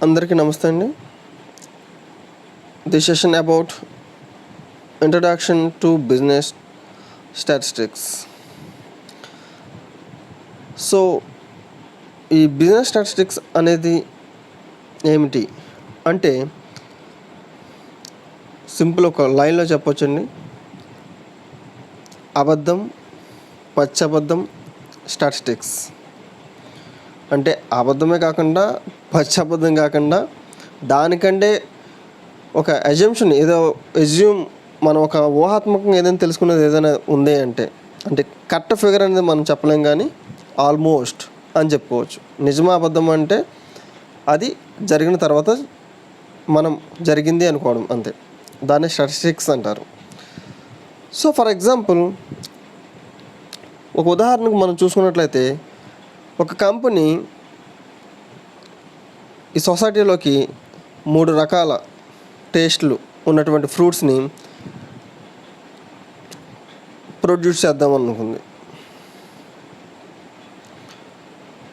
అందరికీ నమస్తే అండి. The session about introduction to business statistics. So ఈ బిజినెస్ స్టాటిస్టిక్స్ అనేది ఏమిటి అంటే సింపుల్ ఒక లైన్లో చెప్పొచ్చండి. అబద్ధం, పచ్చబద్ధం, స్టాటిస్టిక్స్. అంటే అబద్ధమే కాకుండా పచ్చబద్ధం కాకుండా దానికంటే ఒక అజంప్షన్ ఎజ్యూమ్ మనం ఒక ఊహాత్మకంగా ఏదైనా తెలుసుకునేది ఏదైనా ఉంది అంటే కరెక్ట్ ఫిగర్ అనేది మనం చెప్పలేం, కానీ ఆల్మోస్ట్ అని చెప్పుకోవచ్చు. నిజమా అబద్ధం అంటే అది జరిగిన తర్వాత మనం జరిగింది అనుకోవడం అంతే. దాన్ని స్టాటిస్టిక్స్ అంటారు. సో ఫర్ ఎగ్జాంపుల్ ఒక ఉదాహరణకు మనం చూసుకున్నట్లయితే ఒక కంపెనీ ఈ సొసైటీలోకి 3 రకాల టేస్ట్లు ఉన్నటువంటి ఫ్రూట్స్ని ప్రొడ్యూస్ చేద్దాం అనుకుంది.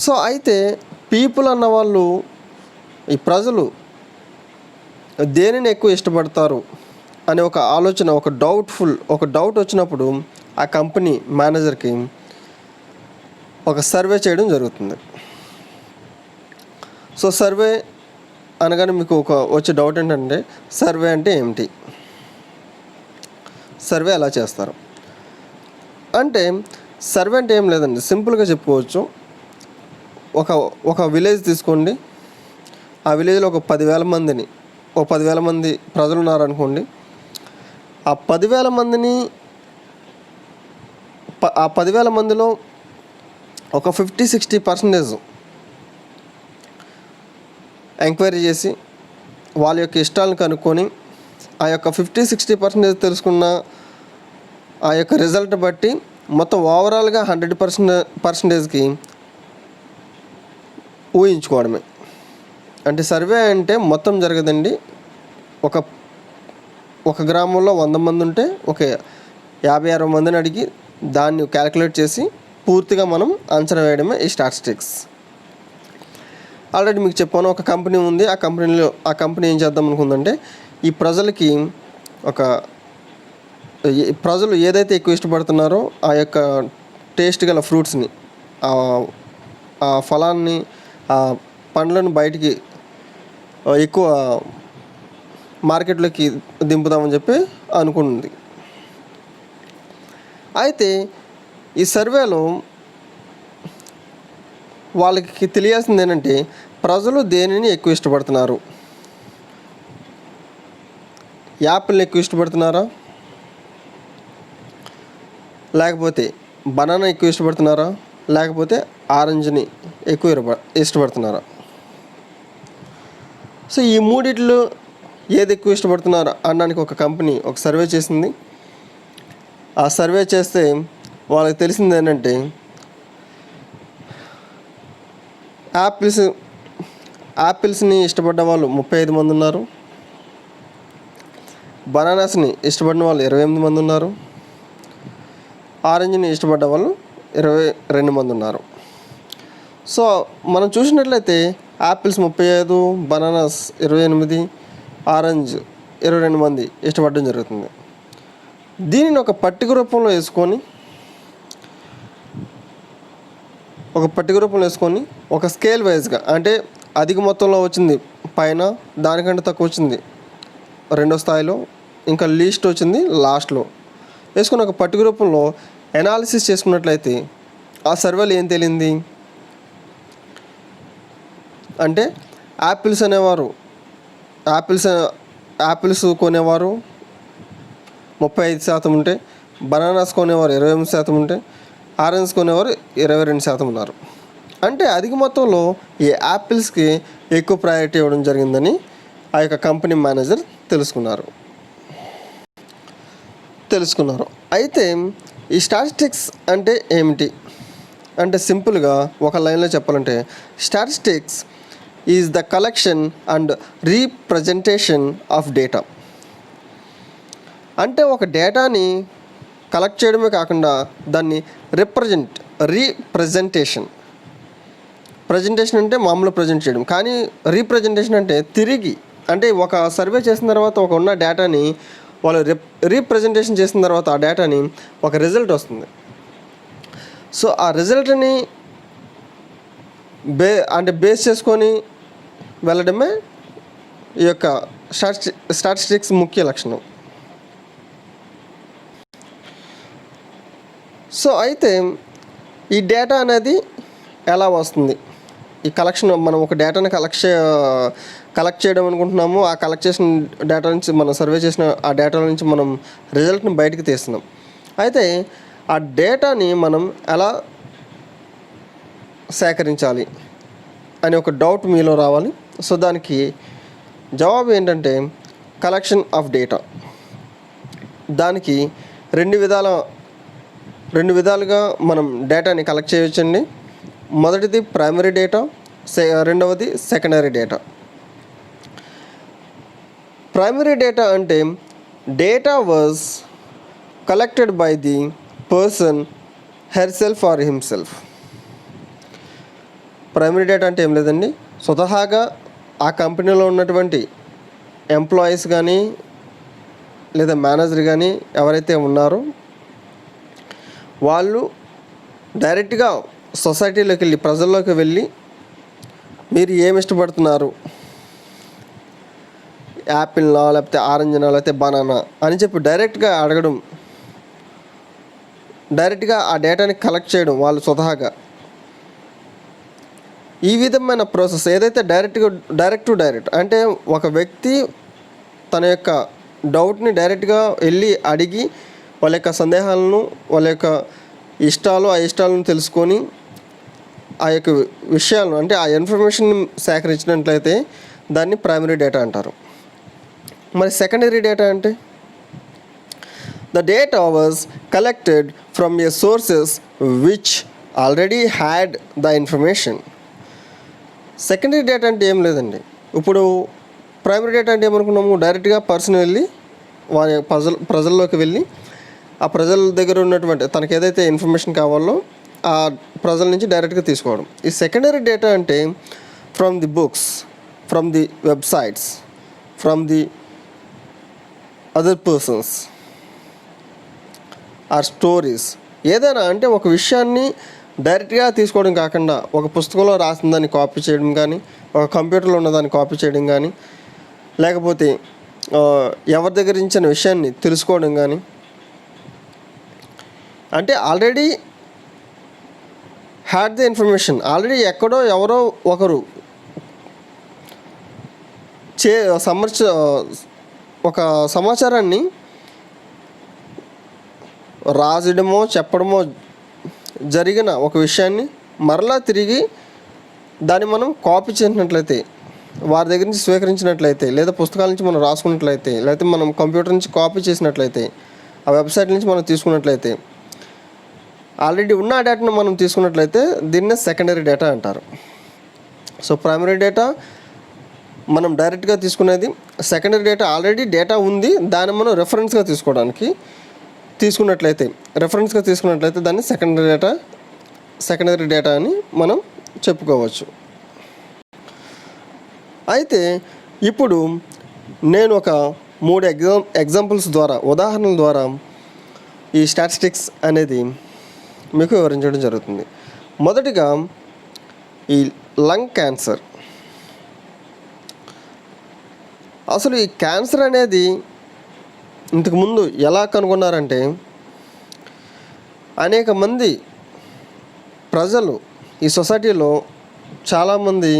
సో అయితే పీపుల్ అన్న వాళ్ళు, ఈ ప్రజలు దేనిని ఎక్కువ ఇష్టపడతారు అనే ఒక ఆలోచన, ఒక డౌట్ వచ్చినప్పుడు ఆ కంపెనీ మేనేజర్కి ఒక సర్వే చేయడం జరుగుతుంది. సో సర్వే అనగానే మీకు వచ్చే డౌట్ ఏంటంటే సర్వే అంటే ఏమిటి, సర్వే ఎలా చేస్తారు అంటే సర్వే అంటే ఏం లేదండి, సింపుల్గా చెప్పుకోవచ్చు. ఒక విలేజ్ తీసుకోండి. ఆ విలేజ్లో ఒక 10,000 మంది ప్రజలు ఉన్నారనుకోండి. ఆ 10,000 మందిని ఆ 10,000 మందిలో ఒక 50-60% ఎంక్వైరీ చేసి వాళ్ళ యొక్క ఇష్టాలను కనుక్కొని ఆ యొక్క 50-60% తెలుసుకున్న ఆ యొక్క రిజల్ట్ బట్టి మొత్తం ఓవరాల్గా 100%కి ఊహించుకోవడమే. అంటే సర్వే అంటే మొత్తం జరగదండి. ఒక గ్రామంలో 100 మంది ఉంటే ఒక 50-60 మందిని అడిగి దాన్ని క్యాలిక్యులేట్ చేసి పూర్తిగా మనం అంచనా వేయడమే ఈ స్టాటిస్టిక్స్. ఆల్రెడీ మీకు చెప్పాను, ఒక కంపెనీ ఉంది. ఆ కంపెనీ ఏం చేద్దాం అనుకుందంటే ఈ ప్రజలు ఏదైతే ఎక్కువ ఇష్టపడుతున్నారో ఆ యొక్క టేస్ట్ గల ఫ్రూట్స్ని, ఆ ఫలాన్ని, ఆ పండ్లను బయటికి ఎక్కువ మార్కెట్లోకి దింపుదామని చెప్పి అనుకుంది. అయితే ఈ సర్వేలో వాళ్ళకి తెలియాల్సింది ఏంటంటే ప్రజలు దేనిని ఎక్కువ ఇష్టపడుతున్నారు. యాపిల్ని ఎక్కువ ఇష్టపడుతున్నారా, లేకపోతే బనానా ఎక్కువ ఇష్టపడుతున్నారా, లేకపోతే ఆరెంజ్ని ఎక్కువ ఇష్టపడుతున్నారా? సో ఈ మూడిట్లో ఏది ఎక్కువ ఇష్టపడుతున్నారా అనడానికి ఒక కంపెనీ ఒక సర్వే చేసింది. ఆ సర్వే చేస్తే వాళ్ళకి తెలిసింది ఏంటంటే యాపిల్స్ని ఇష్టపడ్డ వాళ్ళు 35 మంది ఉన్నారు. బనానాస్ని ఇష్టపడిన వాళ్ళు 28 మంది ఉన్నారు. ఆరెంజ్ని ఇష్టపడ్డ వాళ్ళు 22 మంది ఉన్నారు. సో మనం చూసినట్లయితే యాపిల్స్ 35, బనానాస్ 28, ఆరెంజ్ 22 మంది ఇష్టపడడం జరుగుతుంది. దీనిని ఒక పట్టిక రూపంలో వేసుకొని ఒక స్కేల్ వైజ్గా, అంటే అధిక మొత్తంలో వచ్చింది పైన, దానికంటే తక్కువ వచ్చింది రెండో స్థాయిలో, ఇంకా లీస్ట్ వచ్చింది లాస్ట్లో వేసుకుని ఒక పట్టిక రూపంలో ఎనాలిసిస్ చేసుకున్నట్లయితే ఆ సర్వేలో ఏం తేలింది అంటే యాపిల్స్ కొనేవారు 35% ఉంటే, బనానాస్ కొనేవారు 28% ఉంటే, ఆరెంజ్ కొనేవారు 22% ఉన్నారు. అంటే అధిక మొత్తంలో ఈ యాపిల్స్కి ఎక్కువ ప్రయారిటీ ఇవ్వడం జరిగిందని ఆ యొక్క కంపెనీ మేనేజర్ తెలుసుకున్నారు. అయితే ఈ స్టాటిస్టిక్స్ అంటే ఏమిటి అంటే సింపుల్గా ఒక లైన్లో చెప్పాలంటే statistics is the collection and representation of data. అంటే ఒక డేటాని కలెక్ట్ చేయడమే కాకుండా దాన్ని రీప్రజెంటేషన్ ప్రజెంటేషన్ అంటే మామూలు ప్రజెంట్ చేయడం, కానీ రీప్రజెంటేషన్ అంటే తిరిగి, అంటే ఒక సర్వే చేసిన తర్వాత ఒక ఉన్న డేటాని వాళ్ళు రీప్రజెంటేషన్ చేసిన తర్వాత ఆ డేటాని ఒక రిజల్ట్ వస్తుంది. సో ఆ రిజల్ట్ని బేస్ చేసుకొని వెళ్ళడమే ఈ యొక్క స్టాటిస్టిక్స్ ముఖ్య లక్షణం. సో అయితే ఈ డేటా అనేది ఎలా వస్తుంది? ఈ కలెక్షన్, మనం ఒక డేటాని కలెక్ట్ చేయడం అనుకుంటున్నాము. ఆ కలెక్ట్ చేసిన డేటా నుంచి, మనం సర్వే చేసిన ఆ డేటా నుంచి మనం రిజల్ట్ని బయటకు తీస్తున్నాం. అయితే ఆ డేటాని మనం ఎలా సేకరించాలి అని ఒక డౌట్ మీలో రావాలి. సో దానికి జవాబు ఏంటంటే కలెక్షన్ ఆఫ్ డేటా. దానికి రెండు విధాలుగా మనం డేటాని కలెక్ట్ చేయవచ్చండి. మొదటిది ప్రైమరీ డేటా, రెండవది సెకండరీ డేటా. ప్రైమరీ డేటా అంటే data was collected by the person herself or himself. Primary data అంటే ఏం లేదండి, స్వతహాగా ఆ కంపెనీలో ఉన్నటువంటి ఎంప్లాయీస్ కానీ లేదా మేనేజర్ కానీ ఎవరైతే ఉన్నారో వాళ్ళు డైరెక్ట్గా సొసైటీలోకి వెళ్ళి, ప్రజల్లోకి వెళ్ళి, మీరు ఏమి ఇష్టపడుతున్నారు, యాపిల్నా లేకపోతే ఆరెంజ్నా లేకపోతే బనానా అని చెప్పి డైరెక్ట్గా అడగడం, డైరెక్ట్గా ఆ డేటాని కలెక్ట్ చేయడం వాళ్ళు స్వతహాగా. ఈ విధమైన ప్రాసెస్ ఏదైతే డైరెక్ట్ టు డైరెక్ట్ అంటే ఒక వ్యక్తి తన యొక్క డౌట్ని డైరెక్ట్గా వెళ్ళి అడిగి వాళ్ళ యొక్క సందేహాలను, వాళ్ళ యొక్క అయిష్టాలను తెలుసుకొని ఆ యొక్క విషయాలను, అంటే ఆ ఇన్ఫర్మేషన్ సేకరించినట్లయితే దాన్ని ప్రైమరీ డేటా అంటారు. మరి సెకండరీ డేటా అంటే the data was collected from A sources which already had the information. Secondary data అంటే ఏం లేదండి. ఇప్పుడు ప్రైమరీ డేటా అంటే ఏమనుకున్నాము, డైరెక్ట్గా పర్సన్ వెళ్ళి వారి ప్రజల్లోకి వెళ్ళి ఆ ప్రజల దగ్గర ఉన్నటువంటి తనకు ఏదైతే ఇన్ఫర్మేషన్ కావాలో ఆ ప్రజల నుంచి డైరెక్ట్గా తీసుకోవడం. ఈ సెకండరీ డేటా అంటే from the books, from the websites, from the other persons or stories. ఏదైనా అంటే ఒక విషయాన్ని డైరెక్ట్గా తీసుకోవడం కాకుండా ఒక పుస్తకంలో రాసిన దాన్ని కాపీ చేయడం కానీ, ఒక కంప్యూటర్లో ఉన్నదాన్ని కాపీ చేయడం కానీ, లేకపోతే ఎవరి దగ్గర ఇచ్చిన విషయాన్ని తెలుసుకోవడం కానీ, అంటే already had the information, already ఎక్కడో ఎవరో ఒకరు ఒక సమాచారాన్ని రాయడమో చెప్పడమో జరిగిన ఒక విషయాన్ని మరలా తిరిగి దాన్ని మనం కాపీ చేసినట్లయితే, వారి దగ్గర నుంచి స్వీకరించినట్లయితే, లేదా పుస్తకాల నుంచి మనం రాసుకున్నట్లయితే, లేకపోతే మనం కంప్యూటర్ నుంచి కాపీ చేసినట్లయితే, ఆ వెబ్సైట్ నుంచి మనం తీసుకున్నట్లయితే, ఆల్రెడీ ఉన్న డేటాను మనం తీసుకున్నట్లయితే దీన్నే సెకండరీ డేటా అంటారు. సో ప్రైమరీ డేటా మనం డైరెక్ట్గా తీసుకునేది. సెకండరీ డేటా ఆల్రెడీ డేటా ఉంది, దాన్ని మనం రెఫరెన్స్గా తీసుకున్నట్లయితే దాన్ని సెకండరీ డేటా అని మనం చెప్పుకోవచ్చు. అయితే ఇప్పుడు నేను ఒక 3 ఎగ్జాంపుల్స్ ద్వారా, ఉదాహరణల ద్వారా ఈ స్టాటిస్టిక్స్ అనేది మీకు వివరించడం జరుగుతుంది. మొదటిగా ఈ లంగ్ క్యాన్సర్. అసలు ఈ క్యాన్సర్ అనేది ఇంతకుముందు ఎలా కనుగొన్నారంటే, అనేక మంది ప్రజలు ఈ సొసైటీలో చాలామంది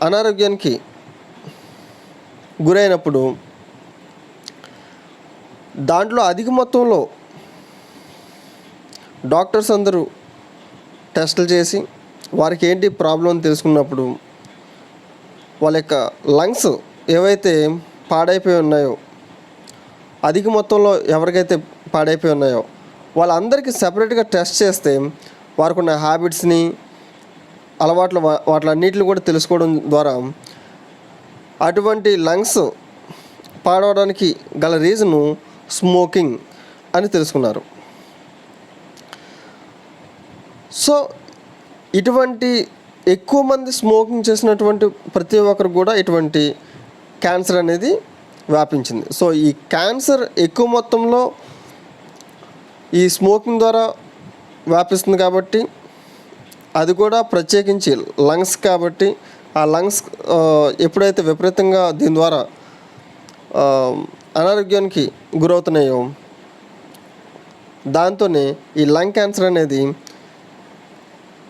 అనారోగ్యానికి గురైనప్పుడు దాంట్లో అధిక మొత్తంలో డాక్టర్స్ అందరూ టెస్టులు చేసి వారికి ఏంటి ప్రాబ్లం అని తెలుసుకున్నప్పుడు వాళ్ళ యొక్క లంగ్స్ ఏవైతే పాడైపోయి ఉన్నాయో, అధిక మొత్తంలో ఎవరికైతే పాడైపోయి ఉన్నాయో వాళ్ళందరికీ సపరేట్గా టెస్ట్ చేస్తే వారికి ఉన్న హ్యాబిట్స్ని, అలవాట్లు, వాటిలన్నిటిని కూడా తెలుసుకోవడం ద్వారా అటువంటి లంగ్స్ పాడవడానికి గల రీజను స్మోకింగ్ అని తెలుసుకున్నారు. సో ఇటువంటి ఎక్కువ మంది స్మోకింగ్ చేసినటువంటి ప్రతి ఒక్కరు కూడా ఇటువంటి క్యాన్సర్ అనేది వ్యాపించింది. సో ఈ క్యాన్సర్ ఎక్కువ మొత్తంలో ఈ స్మోకింగ్ ద్వారా వ్యాపిస్తుంది కాబట్టి, అది కూడా ప్రత్యేకించి లంగ్స్ కాబట్టి, ఆ లంగ్స్ ఎప్పుడైతే విపరీతంగా దీని ద్వారా అనారోగ్యానికి గురవుతున్నాయో, దాంతోనే ఈ లంగ్ క్యాన్సర్ అనేది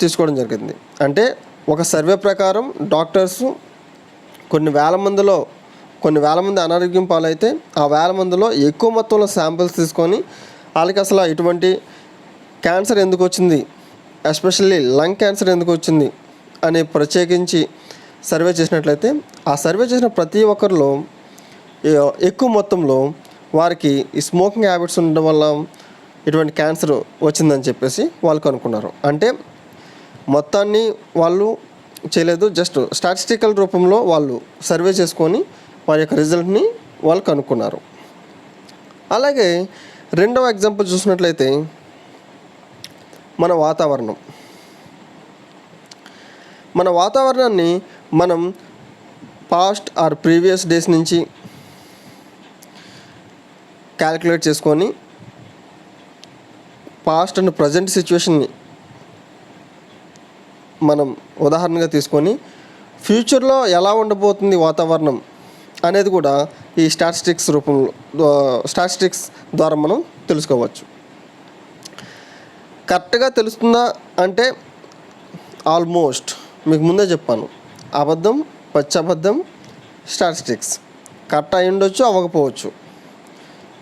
తీసుకోవడం జరిగింది. అంటే ఒక సర్వే ప్రకారం డాక్టర్స్ కొన్ని వేల మంది అనారోగ్యం పాలైతే ఆ వేల మందిలో ఎక్కువ మొత్తంలో శాంపిల్స్ తీసుకొని వాళ్ళకి అసలు ఇటువంటి క్యాన్సర్ ఎందుకు వచ్చింది, ఎస్పెషల్లీ లంగ్ క్యాన్సర్ ఎందుకు వచ్చింది అని ప్రత్యేకించి సర్వే చేసినట్లయితే, ఆ సర్వే చేసిన ప్రతి ఒక్కరిలో ఎక్కువ మొత్తంలో వారికి ఈ స్మోకింగ్ హ్యాబిట్స్ ఉండడం వల్ల ఇటువంటి క్యాన్సర్ వచ్చిందని చెప్పేసి వాళ్ళు కనుక్కున్నారు. అంటే మొత్తాన్ని వాళ్ళు చేయలేదు, జస్ట్ స్టాటిస్టికల్ రూపంలో వాళ్ళు సర్వే చేసుకొని వారి యొక్క రిజల్ట్ని వాళ్ళు కనుక్కున్నారు. అలాగే రెండవ ఎగ్జాంపుల్ చూసినట్లయితే మన వాతావరణాన్ని మనం పాస్ట్ ఆర్ ప్రీవియస్ డేస్ నుంచి క్యాలిక్యులేట్ చేసుకొని పాస్ట్ అండ్ ప్రజెంట్ సిచ్యువేషన్ని మనం ఉదాహరణగా తీసుకొని ఫ్యూచర్లో ఎలా ఉండబోతుంది వాతావరణం అనేది కూడా ఈ స్టాటిస్టిక్స్ ద్వారా మనం తెలుసుకోవచ్చు. కరెక్ట్గా తెలుస్తుందా అంటే ఆల్మోస్ట్ మీకు ముందే చెప్పాను, అబద్ధం పచ్చబద్ధం స్టాటిస్టిక్స్ కరెక్ట్ అయి ఉండొచ్చు, అవ్వకపోవచ్చు.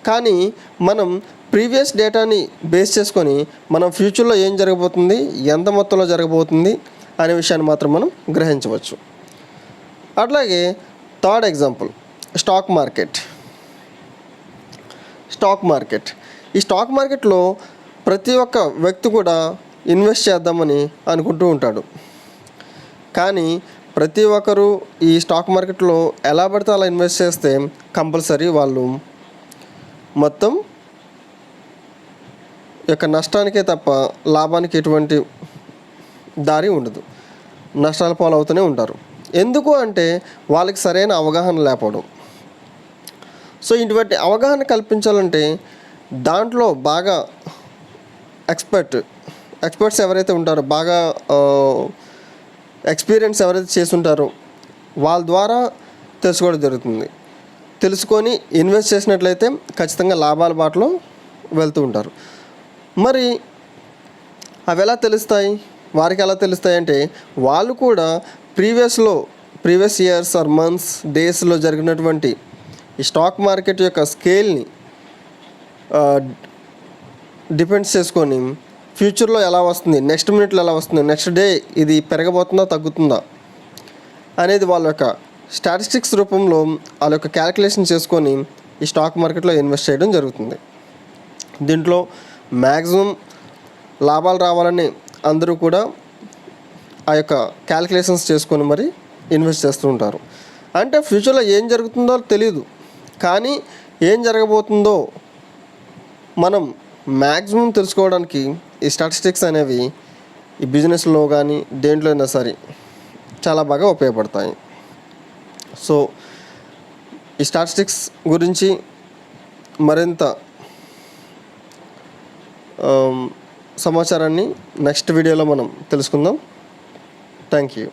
కానీ మనం ప్రీవియస్ డేటాని బేస్ చేసుకొని మనం ఫ్యూచర్లో ఏం జరగబోతుంది, ఎంత మొత్తంలో జరగబోతుంది అనే విషయాన్ని మాత్రం మనం గ్రహించవచ్చు. అట్లాగే థర్డ్ ఎగ్జాంపుల్ స్టాక్ మార్కెట్. ఈ స్టాక్ మార్కెట్లో ప్రతి ఒక్క వ్యక్తి కూడా ఇన్వెస్ట్ చేద్దామని అనుకుంటూ ఉంటాడు. కానీ ప్రతి ఒక్కరూ ఈ స్టాక్ మార్కెట్లో ఎలా పడితే అలా ఇన్వెస్ట్ చేస్తే కంపల్సరీ వాళ్ళు మొత్తం యొక్క నష్టానికే తప్ప లాభానికి ఎటువంటి దారి ఉండదు. నష్టాల పాలవుతూనే ఉంటారు. ఎందుకు అంటే వాళ్ళకి సరైన అవగాహన లేకపోవడం. సో ఇటువంటి అవగాహన కల్పించాలంటే దాంట్లో బాగా ఎక్స్పర్ట్స్ ఎవరైతే ఉంటారో, బాగా ఎక్స్పీరియన్స్ ఎవరైతే చేస్తుంటారో వాళ్ళ ద్వారా తెలుసుకోవడం జరుగుతుంది. తెలుసుకొని ఇన్వెస్ట్ చేసినట్లయితే ఖచ్చితంగా లాభాల బాటలో వెళ్తూ ఉంటారు. మరి అవి ఎలా తెలుస్తాయి, వారికి ఎలా తెలుస్తాయి అంటే వాళ్ళు కూడా ప్రీవియస్ ఇయర్స్ ఆర్ మంత్స్ డేస్లో జరిగినటువంటి ఈ స్టాక్ మార్కెట్ యొక్క స్కేల్ని డిపెండ్స్ చేసుకొని ఫ్యూచర్లో ఎలా వస్తుంది, నెక్స్ట్ మినిట్లో ఎలా వస్తుంది, నెక్స్ట్ డే ఇది పెరగబోతుందా తగ్గుతుందా అనేది వాళ్ళ యొక్క స్టాటిస్టిక్స్ రూపంలో వాళ్ళ యొక్క క్యాలిక్యులేషన్ చేసుకొని ఈ స్టాక్ మార్కెట్లో ఇన్వెస్ట్ చేయడం జరుగుతుంది. దీంట్లో మ్యాక్సిమం లాభాలు రావాలని అందరూ కూడా ఆ యొక్క క్యాలిక్యులేషన్స్ చేసుకొని మరి ఇన్వెస్ట్ చేస్తూ ఉంటారు. అంటే ఫ్యూచర్లో ఏం జరుగుతుందో తెలియదు, కానీ ఏం జరగబోతుందో మనం మ్యాక్సిమం తెలుసుకోవడానికి ఈ స్టాటిస్టిక్స్ అనేవి ఈ బిజినెస్లో కానీ దేంట్లో అయినా సరే చాలా బాగా ఉపయోగపడతాయి. సో ఈ స్టాటిస్టిక్స్ గురించి మరింత సమాచారాన్ని నెక్స్ట్ వీడియోలో మనం తెలుసుకుందాం. Thank you.